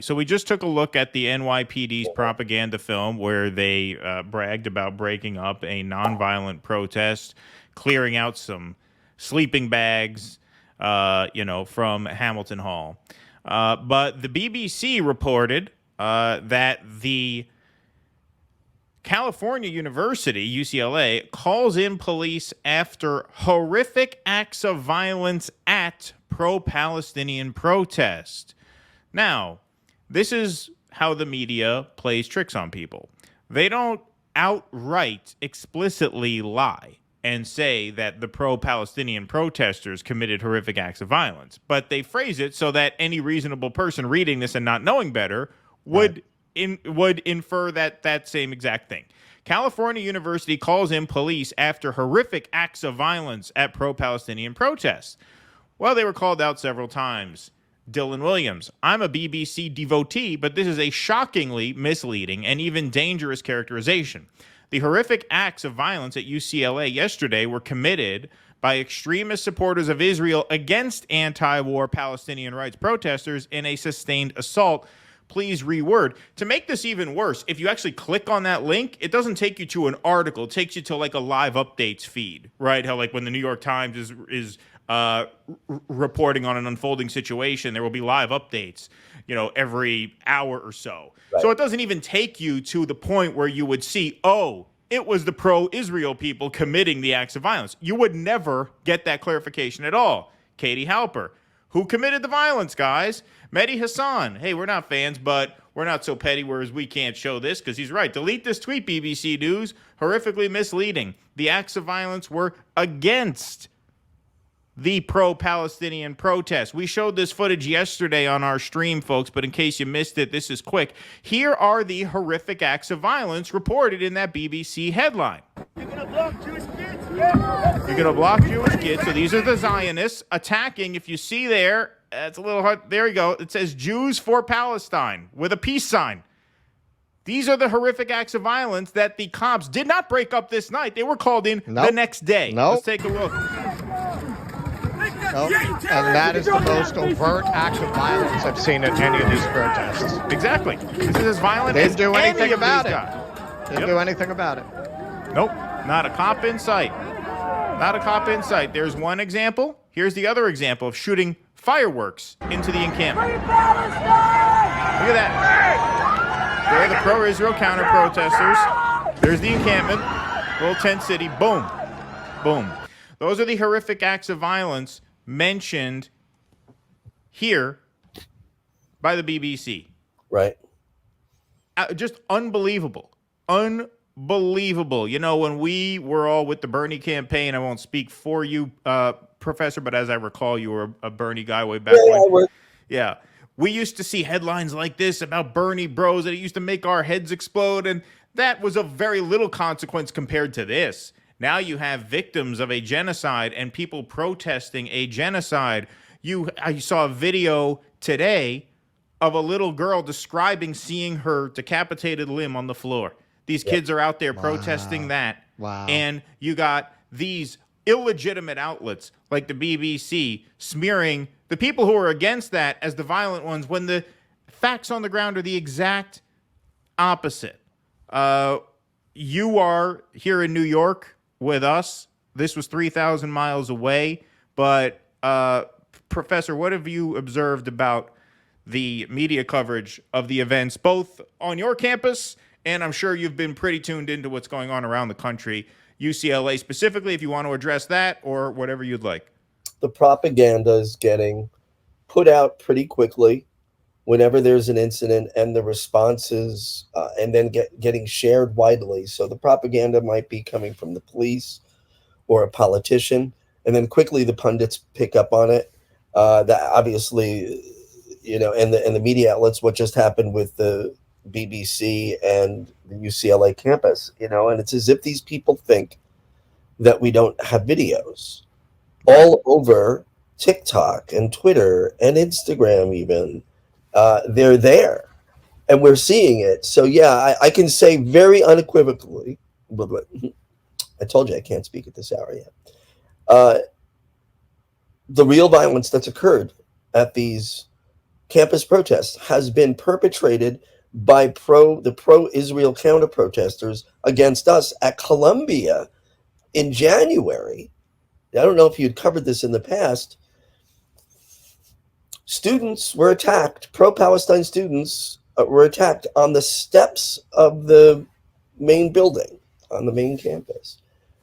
So we just took a look at the NYPD's propaganda film where they bragged about breaking up a nonviolent protest, clearing out some sleeping bags, from Hamilton Hall. But the BBC reported that the California University, UCLA, calls in police after horrific acts of violence at pro-Palestinian protest. Now, this is how the media plays tricks on people. They don't outright, explicitly lie and say that the pro-Palestinian protesters committed horrific acts of violence, but they phrase it so that any reasonable person reading this and not knowing better would infer that same exact thing. California University calls in police after horrific acts of violence at pro-Palestinian protests. Well, they were called out several times. Dylan Williams, I'm a BBC devotee, but this is a shockingly misleading and even dangerous characterization. The horrific acts of violence at UCLA yesterday were committed by extremist supporters of Israel against anti-war Palestinian rights protesters in a sustained assault. Please reword. To make this even worse, if you actually click on that link, it doesn't take you to an article. It takes you to like a live updates feed, right? How like when the New York Times is reporting on an unfolding situation, there will be live updates, every hour or so. Right. So it doesn't even take you to the point where you would see, oh, it was the pro-Israel people committing the acts of violence. You would never get that clarification at all. Katie Halper, who committed the violence, guys? Mehdi Hassan. Hey, we're not fans, but we're not so petty whereas we can't show this because he's right. Delete this tweet, BBC News. Horrifically misleading. The acts of violence were against the pro-Palestinian protests. We showed this footage yesterday on our stream, folks, but in case you missed it, this is quick. Here are the horrific acts of violence reported in that BBC headline. You're going to block Jewish kids? Yeah. You're going to block Jewish kids. So these are the Zionists attacking. If you see there, it's a little hard. There you go. It says Jews for Palestine with a peace sign. These are the horrific acts of violence that the cops did not break up this night. They were called in the next day. Let's take a look. Nope. And that is the most overt act of violence I've seen at any of these protests. Exactly. This is as violent They as didn't do anything about it. They Didn't do anything about it. Nope. Not a cop in sight. Not a cop in sight. There's one example. Here's the other example of shooting fireworks into the encampment. Look at that. There are the pro-Israel counter-protesters. There's the encampment. Little tent city. Boom. Boom. Those are the horrific acts of violence mentioned here by the BBC. Right. Just unbelievable. Unbelievable. When we were all with the Bernie campaign, I won't speak for you, Professor, but as I recall, you were a Bernie guy way back when. Yeah. We used to see headlines like this about Bernie bros, and it used to make our heads explode, and that was of very little consequence compared to this. Now you have victims of a genocide and people protesting a genocide. I saw a video today of a little girl describing seeing her decapitated limb on the floor. These kids are out there protesting that. Wow. And you got these illegitimate outlets like the BBC smearing the people who are against that as the violent ones when the facts on the ground are the exact opposite. You are here in New York with us. This was 3,000 miles away. But, Professor, what have you observed about the media coverage of the events, both on your campus, and I'm sure you've been pretty tuned into what's going on around the country, UCLA specifically, if you want to address that or whatever you'd like? The propaganda is getting put out pretty quickly whenever there's an incident, and the responses and then getting shared widely. So the propaganda might be coming from the police or a politician, and then quickly the pundits pick up on it. That obviously, and the media outlets, what just happened with the BBC and the UCLA campus, and it's as if these people think that we don't have videos all over TikTok and Twitter and Instagram even. They're there and we're seeing it. So yeah, I can say very unequivocally, I told you I can't speak at this hour yet. The real violence that's occurred at these campus protest has been perpetrated by the pro-Israel counter-protesters against us at Columbia in January. I don't know if you'd covered this in the past. Students were attacked, pro-Palestine students were attacked on the steps of the main building, on the main campus,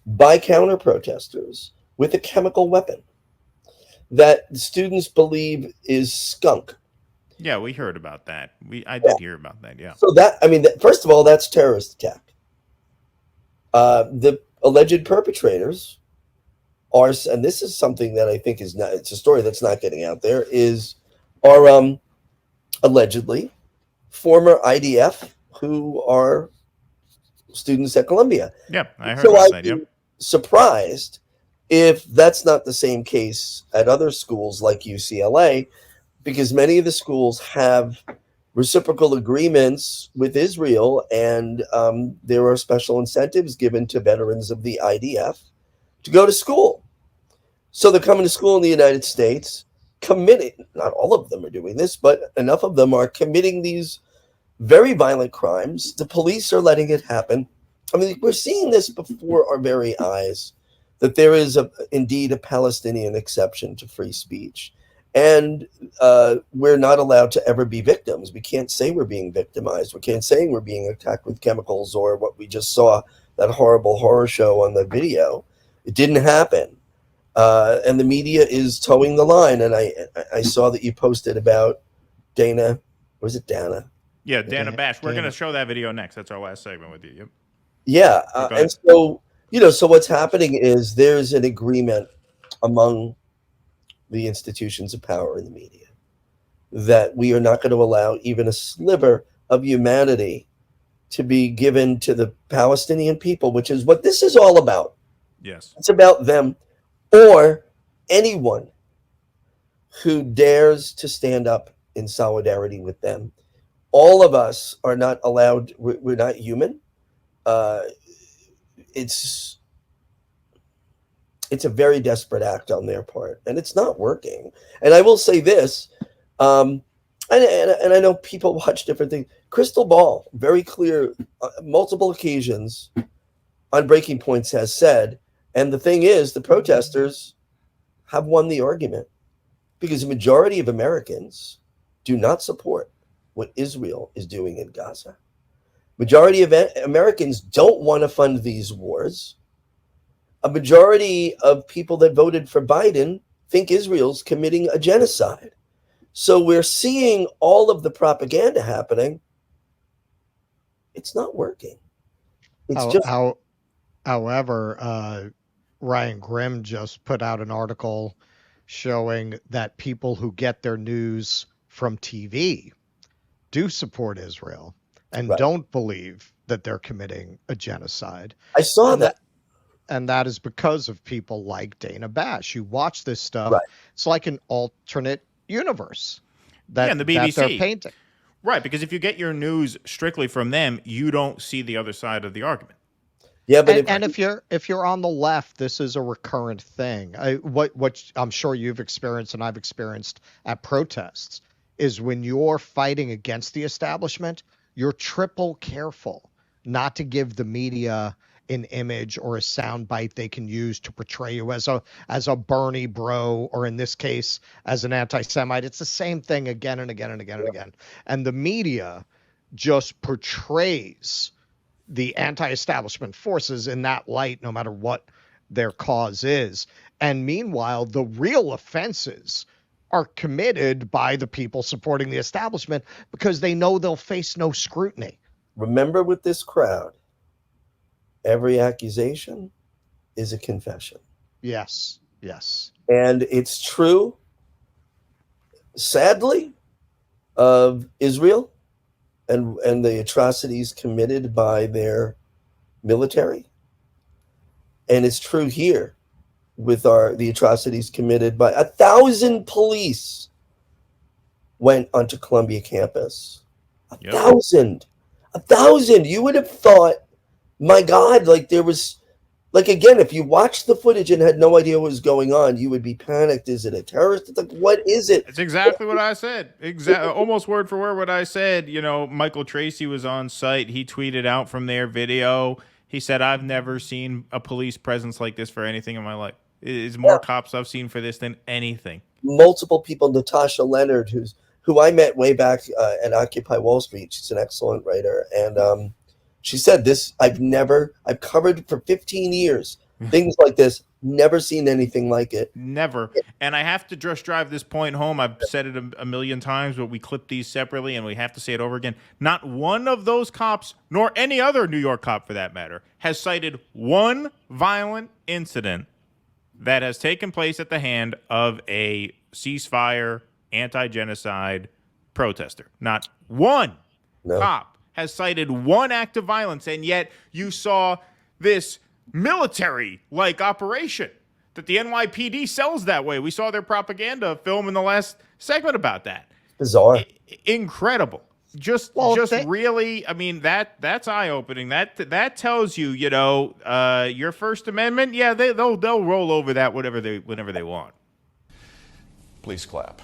by counter-protesters with a chemical weapon that students believe is skunk. Yeah, we heard about that. I did hear about that, yeah. So first of all, that's terrorist attack. The alleged perpetrators are, and this is something that I think is not, it's a story that's not getting out there, are allegedly former IDF who are students at Columbia. Yeah, I heard about that, yep. Surprised if that's not the same case at other schools like UCLA, because many of the schools have reciprocal agreements with Israel, and there are special incentives given to veterans of the IDF to go to school. So they're coming to school in the United States, committing, not all of them are doing this, but enough of them are committing these very violent crimes. The police are letting it happen. I mean, we're seeing this before our very eyes, that there is indeed a Palestinian exception to free speech. And we're not allowed to ever be victims. We can't say we're being victimized. We can't say we're being attacked with chemicals or what we just saw, that horrible horror show on the video. It didn't happen. And the media is towing the line. And I saw that you posted about Dana, was it Dana? Yeah, Dana Bash. We're going to show that video next. That's our last segment with you. Yep. Yeah. And so, so what's happening is there's an agreement among the institutions of power in the media that we are not going to allow even a sliver of humanity to be given to the Palestinian people, which is what this is all about. Yes. It's about them or anyone who dares to stand up in solidarity with them. All of us are not allowed. We're not human. It's a very desperate act on their part, and it's not working. And I will say this, and I know people watch different things. Crystal Ball, very clear, multiple occasions on Breaking Points has said, and the thing is, the protesters have won the argument because the majority of Americans do not support what Israel is doing in Gaza. Majority of Americans don't want to fund these wars. A majority of people that voted for Biden think Israel's committing a genocide. So we're seeing all of the propaganda happening. It's not working. However, Ryan Grimm just put out an article showing that people who get their news from TV do support Israel and don't believe that they're committing a genocide. I saw that. And that is because of people like Dana Bash. You watch this stuff, it's like an alternate universe that, the BBC. that they're painting. Right, because if you get your news strictly from them, you don't see the other side of the argument. Yeah, but if you're on the left, this is a recurrent thing. What I'm sure you've experienced and I've experienced at protests is when you're fighting against the establishment, you're triple careful not to give the media an image or a soundbite they can use to portray you as a Bernie bro, or in this case, as an anti-Semite. It's the same thing again and again and again and again. And the media just portrays the anti-establishment forces in that light, no matter what their cause is. And meanwhile, the real offenses are committed by the people supporting the establishment because they know they'll face no scrutiny. Remember, with this crowd, every accusation is a confession. Yes, yes. And it's true, sadly, of Israel and the atrocities committed by their military. And it's true here with the atrocities committed by 1,000 police went onto Columbia campus. 1,000. 1,000. You would have thought, my God, like there was Like, again, if you watched the footage and had no idea what was going on, you would be panicked. Is it a terrorist? It's like, what is it? It's exactly what I said. Almost word for word what I said. You know, Michael Tracy was on site. He tweeted out from their video. He said, I've never seen a police presence like this for anything in my life. It's more cops I've seen for this than anything. Multiple people, Natasha Leonard, who I met way back at Occupy Wall Street. She's an excellent writer. And she said this, I've covered for 15 years, things like this, never seen anything like it. Never. And I have to just drive this point home. I've said it a million times, but we clip these separately and we have to say it over again. Not one of those cops, nor any other New York cop for that matter, has cited one violent incident that has taken place at the hand of a ceasefire, anti-genocide protester. Not one cop has cited one act of violence, and yet you saw this military-like operation that the NYPD sells that way. We saw their propaganda film in the last segment about that. Bizarre. Incredible. Really, I mean, that's eye-opening. That tells you, you know, your First Amendment, yeah, they'll roll over that whenever they want. Please clap.